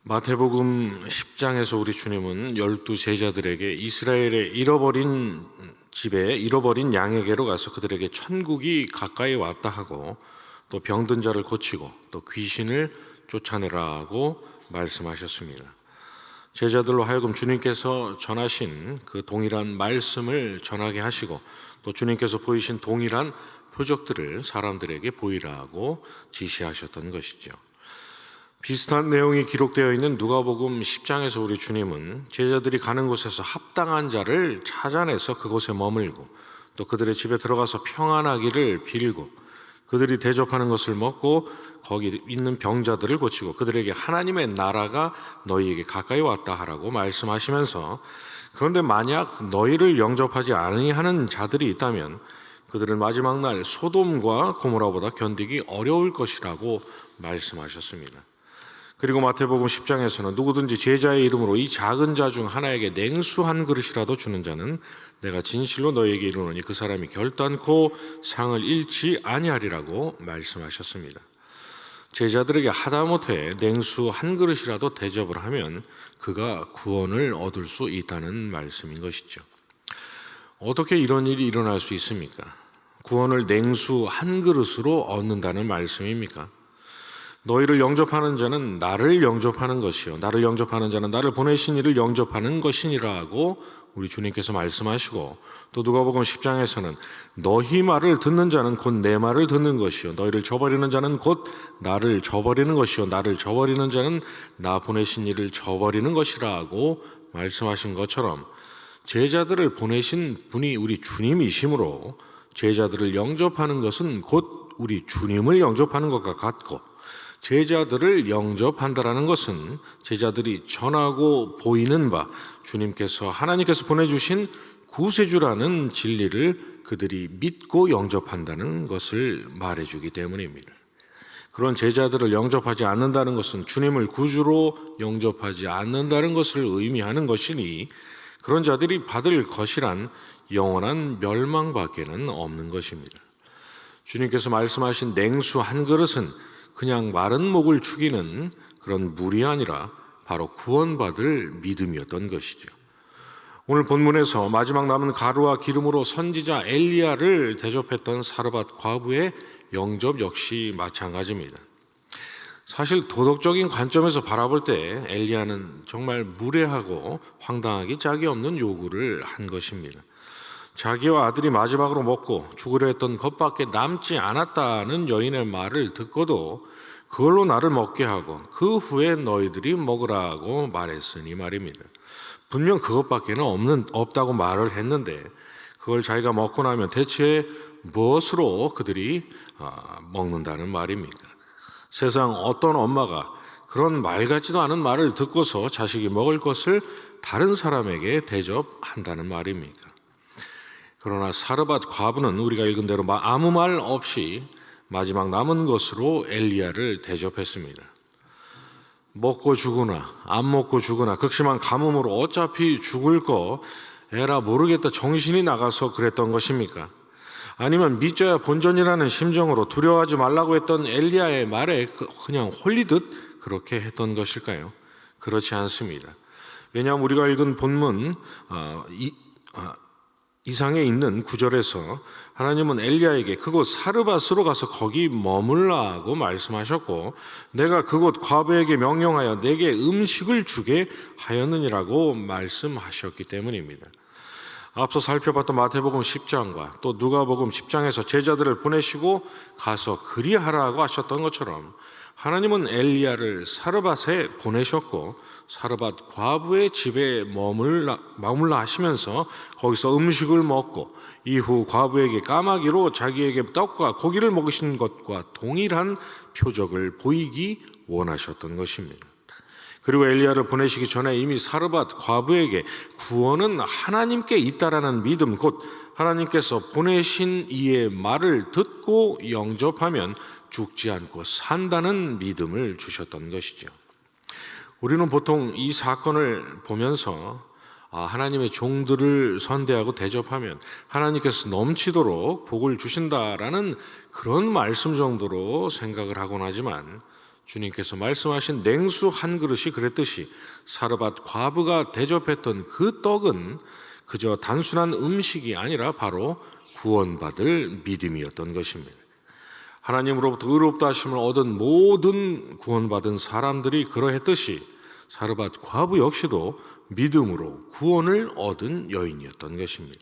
마태복음 10장에서 우리 주님은 12 제자들에게 이스라엘의 잃어버린 집에 잃어버린 양에게로 가서 그들에게 천국이 가까이 왔다 하고 또 병든 자를 고치고 또 귀신을 쫓아내라고 말씀하셨습니다. 제자들로 하여금 주님께서 전하신 그 동일한 말씀을 전하게 하시고 또 주님께서 보이신 동일한 표적들을 사람들에게 보이라고 지시하셨던 것이죠. 비슷한 내용이 기록되어 있는 누가복음 10장에서 우리 주님은 제자들이 가는 곳에서 합당한 자를 찾아내서 그곳에 머물고 또 그들의 집에 들어가서 평안하기를 빌고 그들이 대접하는 것을 먹고 거기 있는 병자들을 고치고 그들에게 하나님의 나라가 너희에게 가까이 왔다 하라고 말씀하시면서, 그런데 만약 너희를 영접하지 아니하는 자들이 있다면 그들은 마지막 날 소돔과 고모라보다 견디기 어려울 것이라고 말씀하셨습니다. 그리고 마태복음 10장에서는 누구든지 제자의 이름으로 이 작은 자 중 하나에게 냉수 한 그릇이라도 주는 자는 내가 진실로 너희에게 이르노니 그 사람이 결단코 상을 잃지 아니하리라고 말씀하셨습니다. 제자들에게 하다못해 냉수 한 그릇이라도 대접을 하면 그가 구원을 얻을 수 있다는 말씀인 것이죠. 어떻게 이런 일이 일어날 수 있습니까? 구원을 냉수 한 그릇으로 얻는다는 말씀입니까? 너희를 영접하는 자는 나를 영접하는 것이요 나를 영접하는 자는 나를 보내신 이를 영접하는 것이니라고 우리 주님께서 말씀하시고, 또 누가복음 10장에서는 너희 말을 듣는 자는 곧 내 말을 듣는 것이요 너희를 저버리는 자는 곧 나를 저버리는 것이요 나를 저버리는 자는 나 보내신 이를 저버리는 것이라고 말씀하신 것처럼 제자들을 보내신 분이 우리 주님이시므로 제자들을 영접하는 것은 곧 우리 주님을 영접하는 것과 같고, 제자들을 영접한다라는 것은 제자들이 전하고 보이는 바 주님께서 하나님께서 보내주신 구세주라는 진리를 그들이 믿고 영접한다는 것을 말해주기 때문입니다. 그런 제자들을 영접하지 않는다는 것은 주님을 구주로 영접하지 않는다는 것을 의미하는 것이니 그런 자들이 받을 것이란 영원한 멸망밖에는 없는 것입니다. 주님께서 말씀하신 냉수 한 그릇은 그냥 마른 목을 축이는 그런 물이 아니라 바로 구원받을 믿음이었던 것이죠. 오늘 본문에서 마지막 남은 가루와 기름으로 선지자 엘리야를 대접했던 사르밧 과부의 영접 역시 마찬가지입니다. 사실 도덕적인 관점에서 바라볼 때 엘리야는 정말 무례하고 황당하기 짝이 없는 요구를 한 것입니다. 자기와 아들이 마지막으로 먹고 죽으려 했던 것밖에 남지 않았다는 여인의 말을 듣고도 그걸로 나를 먹게 하고 그 후에 너희들이 먹으라고 말했으니 말입니다. 분명 그것밖에 없다고 말을 했는데 그걸 자기가 먹고 나면 대체 무엇으로 그들이 먹는다는 말입니까? 세상 어떤 엄마가 그런 말 같지도 않은 말을 듣고서 자식이 먹을 것을 다른 사람에게 대접한다는 말입니까? 그러나 사르밧 과부는 우리가 읽은 대로 아무 말 없이 마지막 남은 것으로 엘리야를 대접했습니다. 먹고 죽으나 안 먹고 죽으나 극심한 가뭄으로 어차피 죽을 거 에라 모르겠다 정신이 나가서 그랬던 것입니까? 아니면 믿져야 본전이라는 심정으로 두려워하지 말라고 했던 엘리야의 말에 그냥 홀리듯 그렇게 했던 것일까요? 그렇지 않습니다. 왜냐하면 우리가 읽은 본문 이상에 있는 구절에서 하나님은 엘리야에게 그곳 사르밧으로 가서 거기 머물라고 말씀하셨고 내가 그곳 과부에게 명령하여 내게 음식을 주게 하였느니라고 말씀하셨기 때문입니다. 앞서 살펴봤던 마태복음 10장과 또 누가복음 10장에서 제자들을 보내시고 가서 그리하라고 하셨던 것처럼 하나님은 엘리야를 사르밧에 보내셨고 사르밧 과부의 집에 머물라 하시면서 거기서 음식을 먹고 이후 과부에게 까마귀로 자기에게 떡과 고기를 먹이신 것과 동일한 표적을 보이기 원하셨던 것입니다. 그리고 엘리야를 보내시기 전에 이미 사르밧 과부에게 구원은 하나님께 있다라는 믿음, 곧 하나님께서 보내신 이의 말을 듣고 영접하면 죽지 않고 산다는 믿음을 주셨던 것이죠. 우리는 보통 이 사건을 보면서 하나님의 종들을 선대하고 대접하면 하나님께서 넘치도록 복을 주신다라는 그런 말씀 정도로 생각을 하곤 하지만 주님께서 말씀하신 냉수 한 그릇이 그랬듯이 사르밧 과부가 대접했던 그 떡은 그저 단순한 음식이 아니라 바로 구원받을 믿음이었던 것입니다. 하나님으로부터 의롭다 하심을 얻은 모든 구원받은 사람들이 그러했듯이 사르밧 과부 역시도 믿음으로 구원을 얻은 여인이었던 것입니다.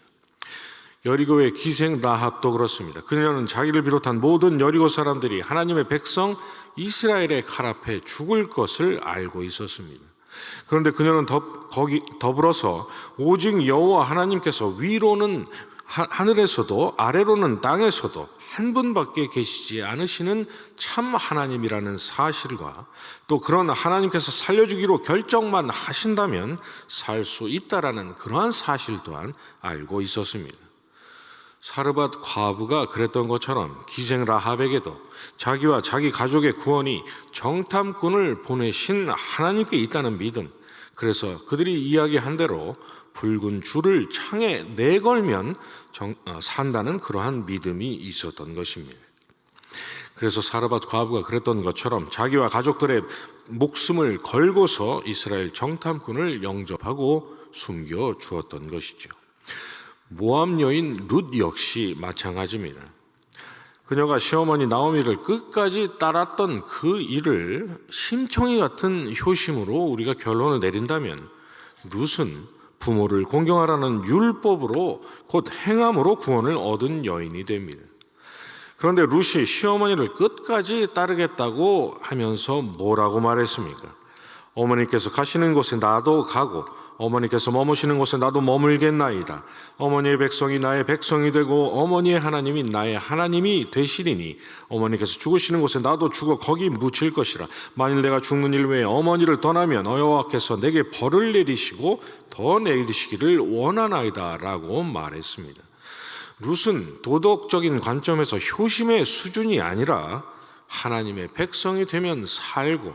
여리고의 기생 라합도 그렇습니다. 그녀는 자기를 비롯한 모든 여리고 사람들이 하나님의 백성 이스라엘의 칼 앞에 죽을 것을 알고 있었습니다. 그런데 그녀는 더불어서 오직 여호와 하나님께서 위로는 하늘에서도 아래로는 땅에서도 한 분밖에 계시지 않으시는 참 하나님이라는 사실과 또 그런 하나님께서 살려주기로 결정만 하신다면 살 수 있다라는 그러한 사실 또한 알고 있었습니다. 사르밧 과부가 그랬던 것처럼 기생 라합에게도 자기와 자기 가족의 구원이 정탐꾼을 보내신 하나님께 있다는 믿음, 그래서 그들이 이야기한 대로 붉은 줄을 창에 내걸면 산다는 그러한 믿음이 있었던 것입니다. 그래서 사르밧 과부가 그랬던 것처럼 자기와 가족들의 목숨을 걸고서 이스라엘 정탐꾼을 영접하고 숨겨 주었던 것이죠. 모압 여인 룻 역시 마찬가지입니다. 그녀가 시어머니 나오미를 끝까지 따랐던 그 일을 심청이 같은 효심으로 우리가 결론을 내린다면 룻은 부모를 공경하라는 율법으로 곧 행함으로 구원을 얻은 여인이 됩니다. 그런데 룻이 시어머니를 끝까지 따르겠다고 하면서 뭐라고 말했습니까? 어머니께서 가시는 곳에 나도 가고 어머니께서 머무시는 곳에 나도 머물겠나이다. 어머니의 백성이 나의 백성이 되고 어머니의 하나님이 나의 하나님이 되시리니 어머니께서 죽으시는 곳에 나도 죽어 거기 묻힐 것이라. 만일 내가 죽는 일 외에 어머니를 떠나면 여호와께서 내게 벌을 내리시고 더 내리시기를 원하나이다 라고 말했습니다. 룻은 도덕적인 관점에서 효심의 수준이 아니라 하나님의 백성이 되면 살고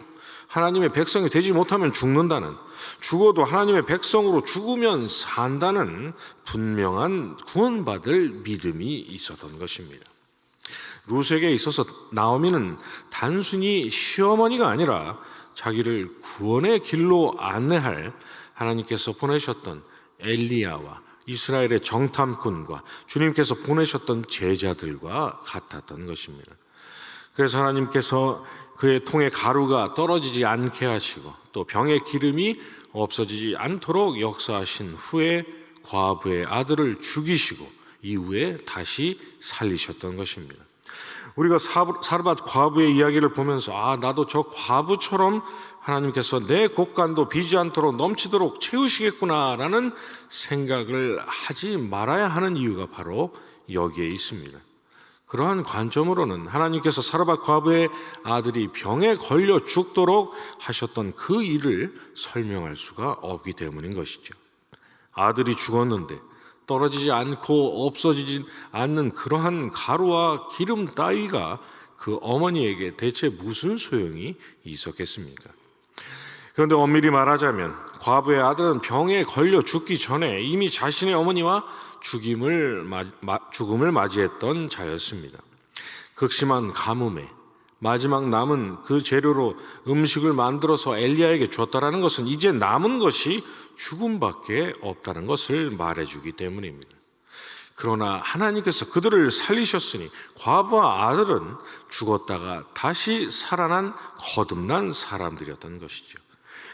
하나님의 백성이 되지 못하면 죽는다는, 죽어도 하나님의 백성으로 죽으면 산다는 분명한 구원받을 믿음이 있었던 것입니다. 룻에게 있어서 나오미는 단순히 시어머니가 아니라 자기를 구원의 길로 안내할 하나님께서 보내셨던 엘리야와 이스라엘의 정탐꾼과 주님께서 보내셨던 제자들과 같았던 것입니다. 그래서 하나님께서 그의 통에 가루가 떨어지지 않게 하시고 또 병의 기름이 없어지지 않도록 역사하신 후에 과부의 아들을 죽이시고 이후에 다시 살리셨던 것입니다. 우리가 사르밧 과부의 이야기를 보면서 나도 저 과부처럼 하나님께서 내 곳간도 비지 않도록 넘치도록 채우시겠구나라는 생각을 하지 말아야 하는 이유가 바로 여기에 있습니다. 그러한 관점으로는 하나님께서 사르밧 과부의 아들이 병에 걸려 죽도록 하셨던 그 일을 설명할 수가 없기 때문인 것이죠. 아들이 죽었는데 떨어지지 않고 없어지지 않는 그러한 가루와 기름 따위가 그 어머니에게 대체 무슨 소용이 있었겠습니까? 그런데 엄밀히 말하자면 과부의 아들은 병에 걸려 죽기 전에 이미 자신의 어머니와 죽음을 맞이했던 자였습니다. 극심한 가뭄에 마지막 남은 그 재료로 음식을 만들어서 엘리야에게 줬다라는 것은 이제 남은 것이 죽음밖에 없다는 것을 말해주기 때문입니다. 그러나 하나님께서 그들을 살리셨으니 과부와 아들은 죽었다가 다시 살아난 거듭난 사람들이었던 것이죠.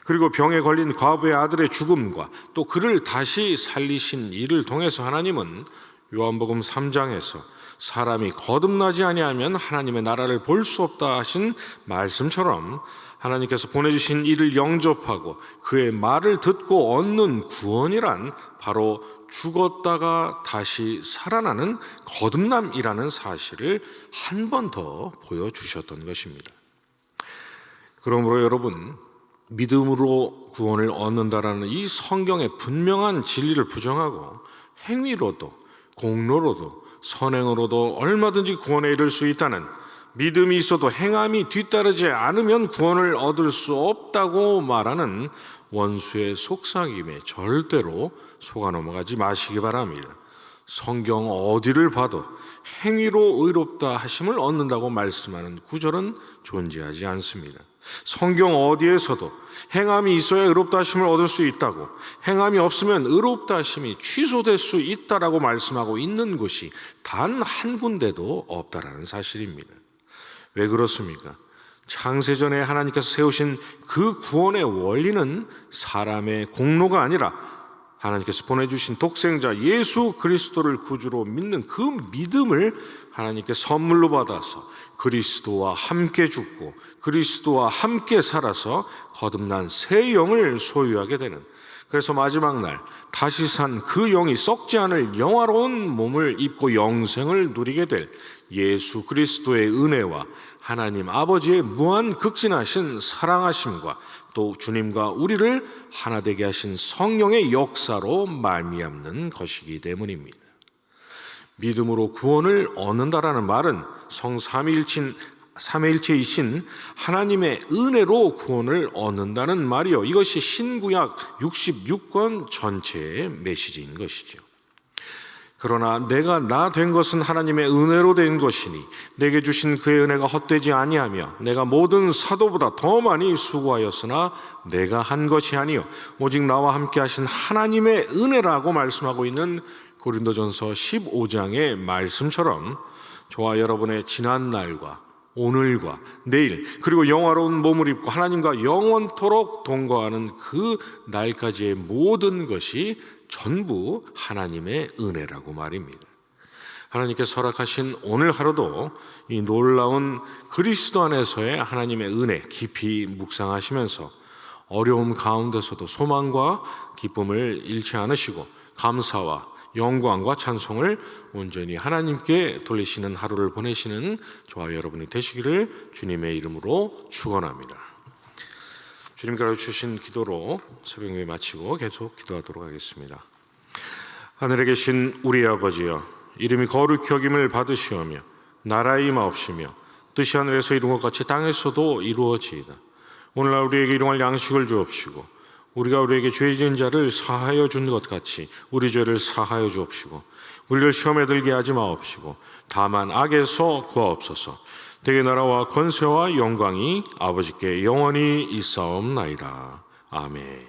그리고 병에 걸린 과부의 아들의 죽음과 또 그를 다시 살리신 일을 통해서 하나님은 요한복음 3장에서 사람이 거듭나지 아니하면 하나님의 나라를 볼 수 없다 하신 말씀처럼 하나님께서 보내주신 이를 영접하고 그의 말을 듣고 얻는 구원이란 바로 죽었다가 다시 살아나는 거듭남이라는 사실을 한 번 더 보여주셨던 것입니다. 그러므로 여러분, 믿음으로 구원을 얻는다라는 이 성경의 분명한 진리를 부정하고 행위로도 공로로도 선행으로도 얼마든지 구원에 이를 수 있다는, 믿음이 있어도 행함이 뒤따르지 않으면 구원을 얻을 수 없다고 말하는 원수의 속삭임에 절대로 속아 넘어가지 마시기 바랍니다. 성경 어디를 봐도 행위로 의롭다 하심을 얻는다고 말씀하는 구절은 존재하지 않습니다. 성경 어디에서도 행함이 있어야 의롭다 하심을 얻을 수 있다고, 행함이 없으면 의롭다 하심이 취소될 수 있다라고 말씀하고 있는 곳이 단 한 군데도 없다라는 사실입니다. 왜 그렇습니까? 창세전에 하나님께서 세우신 그 구원의 원리는 사람의 공로가 아니라 하나님께서 보내주신 독생자 예수 그리스도를 구주로 믿는 그 믿음을 하나님께 선물로 받아서 그리스도와 함께 죽고 그리스도와 함께 살아서 거듭난 새 영을 소유하게 되는, 그래서 마지막 날 다시 산 그 영이 썩지 않을 영화로운 몸을 입고 영생을 누리게 될 예수 그리스도의 은혜와 하나님 아버지의 무한 극진하신 사랑하심과 또 주님과 우리를 하나 되게 하신 성령의 역사로 말미암는 것이기 때문입니다. 믿음으로 구원을 얻는다라는 말은 삼위일체이신 하나님의 은혜로 구원을 얻는다는 말이요, 이것이 신구약 66권 전체의 메시지인 것이죠. 그러나 내가 나 된 것은 하나님의 은혜로 된 것이니 내게 주신 그의 은혜가 헛되지 아니하며 내가 모든 사도보다 더 많이 수고하였으나 내가 한 것이 아니요 오직 나와 함께 하신 하나님의 은혜라고 말씀하고 있는 고린도전서 15장의 말씀처럼 저와 여러분의 지난 날과 오늘과 내일 그리고 영화로운 몸을 입고 하나님과 영원토록 동거하는 그 날까지의 모든 것이 전부 하나님의 은혜라고 말입니다. 하나님께서 허락하신 오늘 하루도 이 놀라운 그리스도 안에서의 하나님의 은혜 깊이 묵상하시면서 어려움 가운데서도 소망과 기쁨을 잃지 않으시고 감사와 영광과 찬송을 온전히 하나님께 돌리시는 하루를 보내시는 저와 여러분이 되시기를 주님의 이름으로 축원합니다. 주님께서 주신 기도로 새벽 예배 마치고 계속 기도하도록 하겠습니다. 하늘에 계신 우리 아버지여, 이름이 거룩히 여김을 받으시오며 나라의 임하옵시며 뜻이 하늘에서 이룬 것 같이 땅에서도 이루어지이다. 오늘날 우리에게 일용할 양식을 주옵시고 우리가 우리에게 죄 지은 자를 사하여 준 것 같이 우리 죄를 사하여 주옵시고 우리를 시험에 들게 하지 마옵시고 다만 악에서 구하옵소서. 대개 나라와 권세와 영광이 아버지께 영원히 있사옵나이다. 아멘.